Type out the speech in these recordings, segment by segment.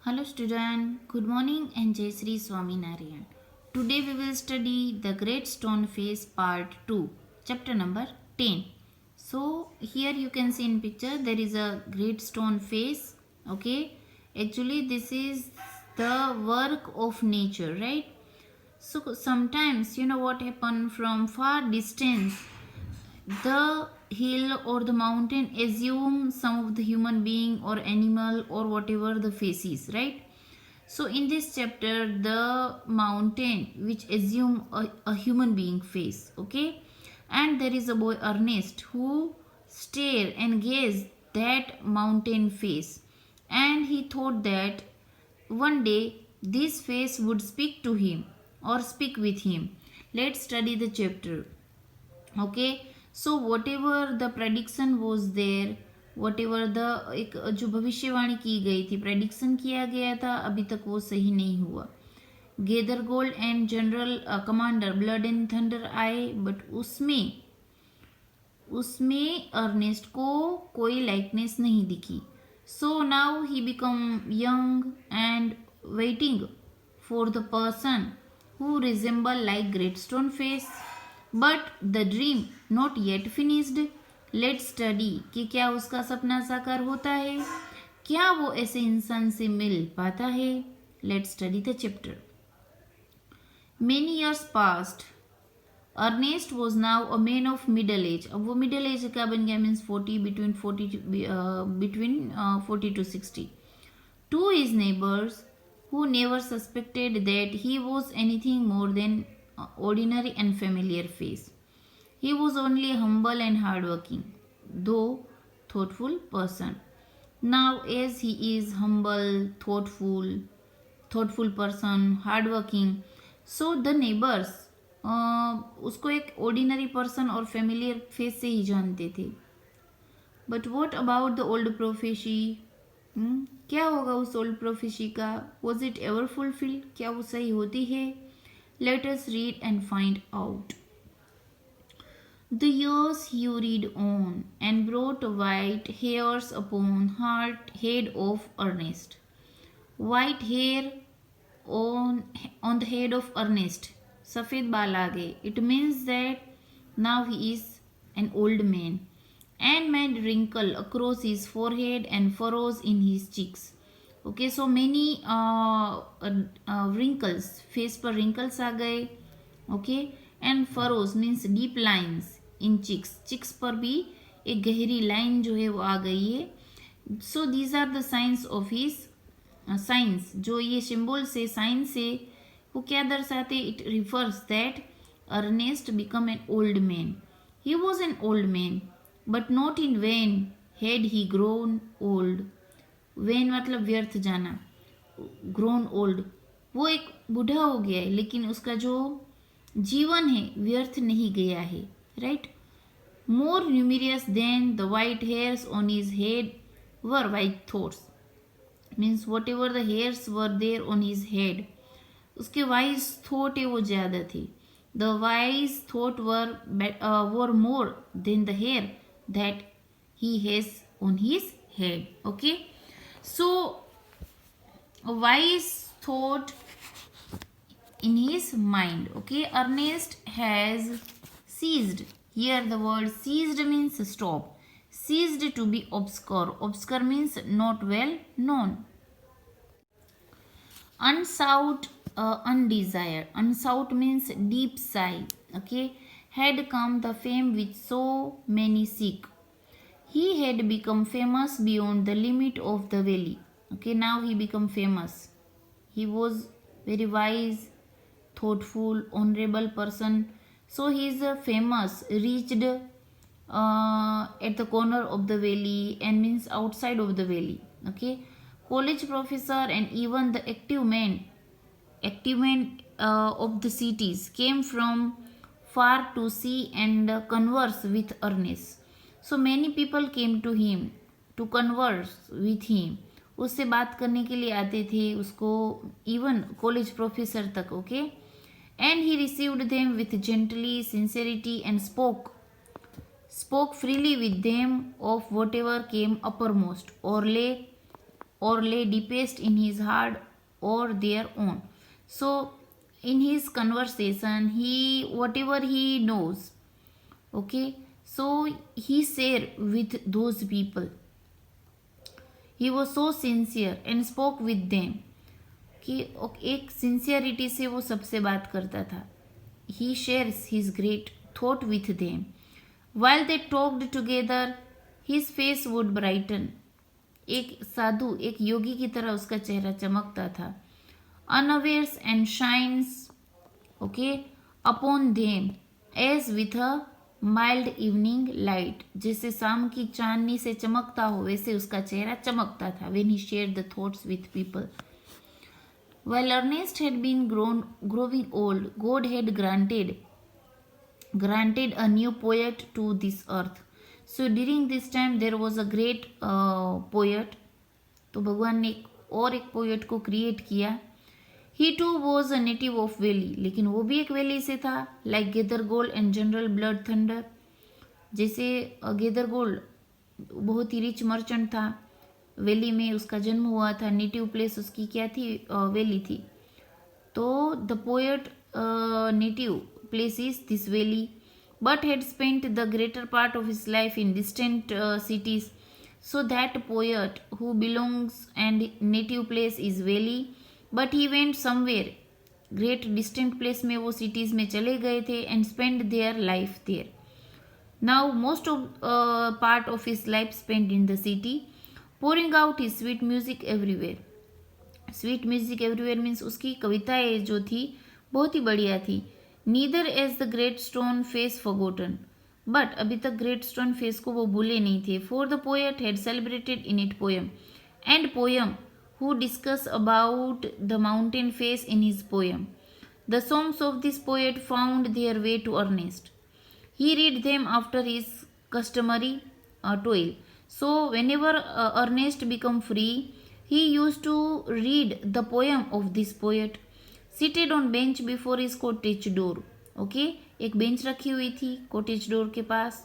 Hello student, good morning and Jai Sri Swaminarayan. Today we will study the Great Stone Face part 2, chapter number 10. So here you can see in picture there is a great stone face. Okay, actually this is the work of nature, right? So sometimes you know what happen from far distance the hill or the mountain assume some of the human being or animal or whatever the face is, right? So in this chapter the mountain which assume a human being face, okay, and there is a boy Ernest who stare and gaze that mountain face, and he thought that one day this face would speak to him or speak with him. Let's study the chapter. Okay, so whatever the prediction was there, whatever the एक जो भविष्यवाणी की गई थी, prediction किया गया था, अभी तक वो सही नहीं हुआ. Gathergold and general commander blood and thunder आए, बट उसमें उसमें अर्नेस्ट को कोई लाइकनेस नहीं दिखी. So now he become young and waiting for the person who resemble like great stone face. But the dream not yet finished. Let's study कि क्या उसका सपना साकार होता है, क्या वो ऐसे इंसान से मिल पाता है. Let's study the chapter. Many years passed. Ernest was now a man of middle age. अब वो middle age का बन गया, means 40, between 40 to 60. To his neighbors, who never suspected that he was anything more than ordinary and familiar face. He was only a humble and hardworking, though thoughtful person. Now, as he is humble, thoughtful person, hardworking, so the neighbors उसको एक ordinary person और familiar face से ही जानते थे. But what about the old prophecy? क्या होगा उस old prophecy का? Was it ever fulfil? क्या वो सही होती है? Let us read and find out. The years hurried on and brought white hairs upon head of Ernest. White hair on the head of Ernest. सफ़ेद बाल आ गए. It means that now he is an old man. And made wrinkle across his forehead and furrows in his cheeks. Okay, so many wrinkles, face पर wrinkles आ गए. Okay, and furrows means deep lines in cheeks पर भी एक गहरी line जो है वो आ गई है. So these are the signs of his signs. जो ये symbol से sign से वो क्या दर्शाते? It refers that Ernest become an old man. He was an old man. But not in when had he grown old. When मतलब व्यर्थ जाना, ग्रोन ओल्ड, वो एक बूढ़ा हो गया है लेकिन उसका जो जीवन है व्यर्थ नहीं गया है, right. More numerous than the white hairs on his head were white thoughts. Means whatever the hairs were there on his head, उसके वाइज थॉट है वो ज़्यादा थे. The wise thought were more than the hair that he has on his head. Okay, so a wise thought in his mind. Okay, Ernest has ceased. Here the word ceased means stop. Ceased to be obscure. Obscure means not well known. Unsought, undesired. Unsought means deep sigh. Okay, had come the fame which so many seek. He had become famous beyond the limit of the valley. Okay, now he become famous. He was very wise, thoughtful, honorable person. So he is famous, reached at the corner of the valley and means outside of the valley. Okay, college professor and even the active men of the cities came from far to see and converse with Ernest. So many people came to him to converse with him. उससे बात करने के लिए आते थे उसको, even college professor तक. Okay, and he received them with gently sincerity and spoke freely with them of whatever came uppermost or lay or lay deepest in his heart or their own. So in his conversation, he whatever he knows, okay, so he share with those people. He was so sincere and spoke with them कि एक sincerity से वो सबसे बात करता था. He shares his great thought with them. While they talked together, his face would brighten. एक साधु, एक योगी की तरह उसका चेहरा चमकता था. Unawares and shines, okay, upon them as with a mild evening light. जैसे शाम की चांदनी से चमकता हो वैसे उसका चेहरा चमकता था. When he shared the thoughts with people. While Ernest had been growing old, God had granted a new poet to this earth. So during this time there was a great poet. तो भगवान ने एक poet को create किया. He too was a native of Valley, लेकिन वो भी एक वैली से था. Like Gathergold and General Blood Thunder, जैसे गेदरगोल्ड बहुत ही रिच मर्चेंट था, वैली में उसका जन्म हुआ था. नेटिव प्लेस उसकी क्या थी? वैली थी. तो the poet native place is this valley, but had spent the greater part of his life in distant cities. So that poet who belongs and native place is valley, but he went somewhere. Great distant place में वो cities में चले गए थे and spend their life there. Now most of part of his life spend in the city, pouring out his sweet music everywhere. Sweet music everywhere means उसकी कविताएं जो थी बहुत ही बढ़िया थी. Neither as the great stone face forgotten, but अभी तक great stone face को वो भूले नहीं थे. For the poet had celebrated in it poem and poem who discuss about the mountain face in his poem. The songs of this poet found their way to Ernest. He read them after his customary toil. So whenever Ernest became free, he used to read the poem of this poet, seated on bench before his cottage door. Okay, एक bench रखी हुई थी cottage door के पास.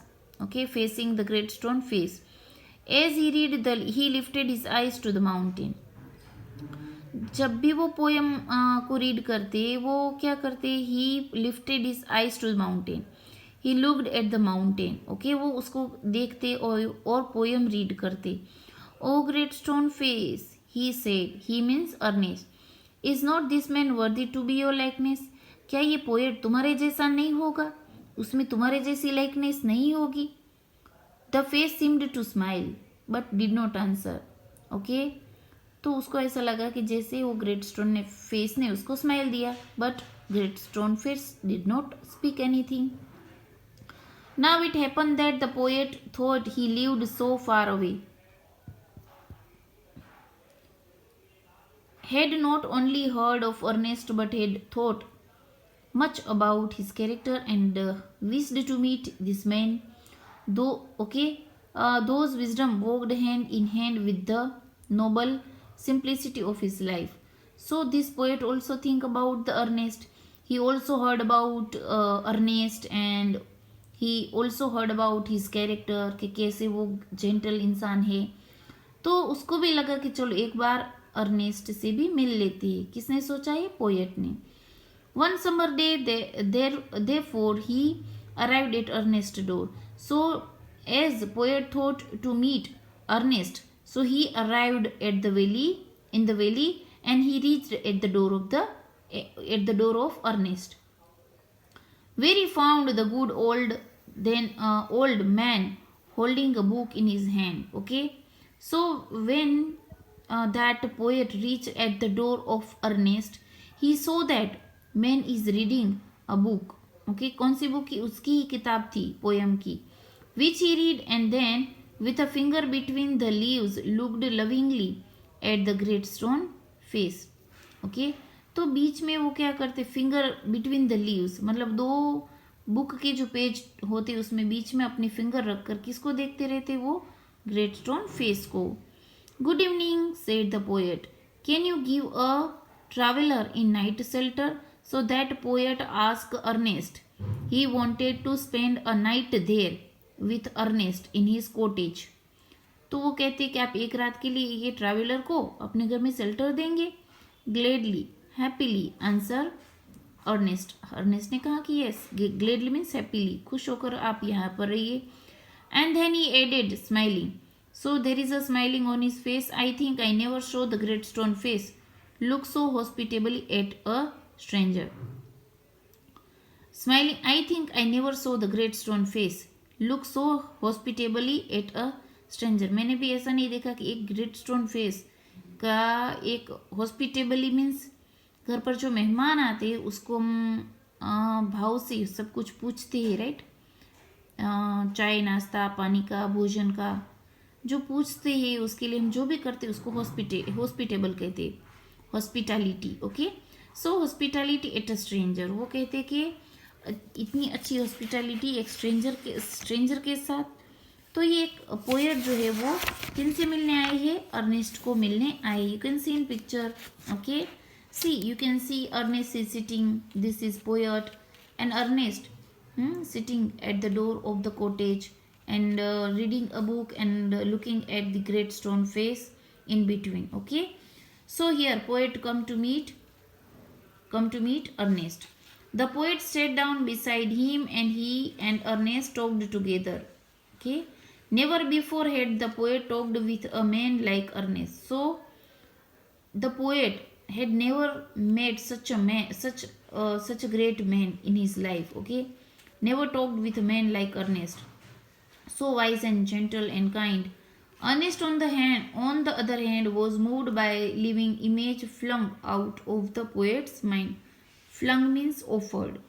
Okay, facing the great stone face. As he read he lifted his eyes to the mountain. जब भी वो poem को read करते, वो क्या करते? He lifted his eyes to the mountain. He looked at the mountain. Okay, वो उसको देखते और पोएम रीड करते. Oh great stone face, he said. He means Ernest. Is not this man worthy to be your likeness? क्या ये poet तुम्हारे जैसा नहीं होगा? उसमें तुम्हारे जैसी लाइकनेस नहीं होगी? The face seemed to smile but did not answer. Okay, तो उसको ऐसा लगा कि जैसे वो ग्रेट स्टोन ने फेस ने उसको स्माइल दिया, but great stone face did not speak anything. Now it happened that the poet thought he lived so far away, had not only heard of Ernest but had thought much about his character and wished to meet this man. Those wisdom walked hand in hand with the noble simplicity of his life. So this poet also think about the Ernest. He also heard about Ernest and he also heard about his character कि कैसे वो gentle इंसान है. तो उसको भी लगा कि चलो एक बार अर्नेस्ट से भी मिल लेती है. किसने सोचा? ये पोएट ने. One summer day therefore he arrived at Ernest's door. So as poet thought to meet Ernest, so he arrived at the valley and he reached at the door of Ernest, where he found the good old man holding a book in his hand. Okay, so when that poet reached at the door of Ernest, he saw that man is reading a book. Okay, कौन सी book? उसकी ही किताब थी poem की. Which he read and then with a finger between the leaves looked lovingly at the great stone face. Okay, तो बीच में वो क्या करते? फिंगर बिटवीन द लीव्स, मतलब दो बुक के जो पेज होते उसमें बीच में अपनी फिंगर रखकर किसको देखते रहते? वो ग्रेट स्टोन फेस को. Good evening said the poet, can you give a traveller in night shelter? So that poet ask Ernest. He wanted to spend a night there with Ernest in his cottage. तो वो कहते कि आप एक रात के लिए ये ट्रैवलर को अपने घर में शेल्टर देंगे. Gladly, happily answer Ernest. Ernest ने कहा कि यस. ग्लेडली मीन्स हैप्पीली, खुश होकर आप यहाँ पर रहिए. And then he added smiling. So there is a smiling on his face. I think I never saw the great stone face look so hospitably at a stranger. Smiling, I think I never saw the great stone face look so hospitably at a stranger. मैंने भी ऐसा नहीं देखा कि एक great stone face का एक हॉस्पिटेबली means घर पर जो मेहमान आते हैं उसको हम भाव से सब कुछ पूछते हैं, राइट. चाय, नाश्ता, पानी का, भोजन का जो पूछते हैं उसके लिए हम जो भी करते हैं उसको हॉस्पिटेबल कहते हैं, hospitality. Okay. So hospitality at a stranger. वो कहते हैं कि इतनी अच्छी हॉस्पिटैलिटी एक स्ट्रेंजर के साथ. तो ये एक पोएट जो है वो किन से मिलने आए हैं? अर्नेस्ट को मिलने आए. You can see in picture. Okay. See, you can see Ernest is sitting. This is poet and Ernest sitting at the door of the cottage and reading a book and looking at the great stone face in between. Okay, so here poet come to meet Ernest. The poet sat down beside him and he and Ernest talked together. Okay, never before had the poet talked with a man like Ernest. So the poet had never met such a great man in his life. Okay, never talked with a man like Ernest, so wise and gentle and kind. Ernest, on the other hand, was moved by living image flung out of the poet's mind. Flung means offered.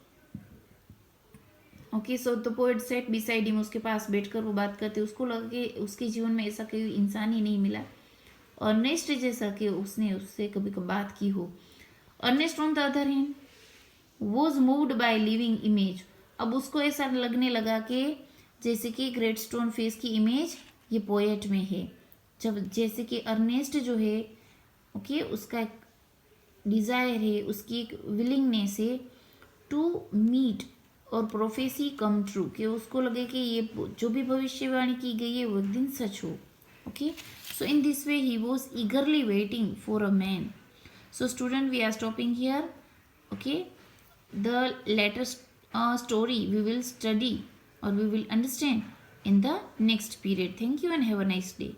Okay, so the poet sat beside him. उसके पास बैठकर वो बात करते. उसको लगा कि उसके जीवन में ऐसा कोई इंसान ही नहीं मिला अर्नेस्ट जैसा कि उसने उससे कभी कभी बात की हो. Ernest on the other hand was moved by living image. अब उसको ऐसा लगने लगा कि जैसे कि ग्रेट स्टोन फेस की इमेज ये पोएट में है. जब जैसे कि अर्नेस्ट जो है ओके उसका एक डिज़ायर है, उसकी एक विलिंगनेस है टू मीट और प्रोफेसी कम ट्रू, कि उसको लगे कि ये जो भी भविष्यवाणी की गई है वो एक दिन सच हो. Okay, so in this way he was eagerly waiting for a man. So student, we are stopping here. Okay, the latest story we will study or we will understand in the next period. Thank you and have a nice day.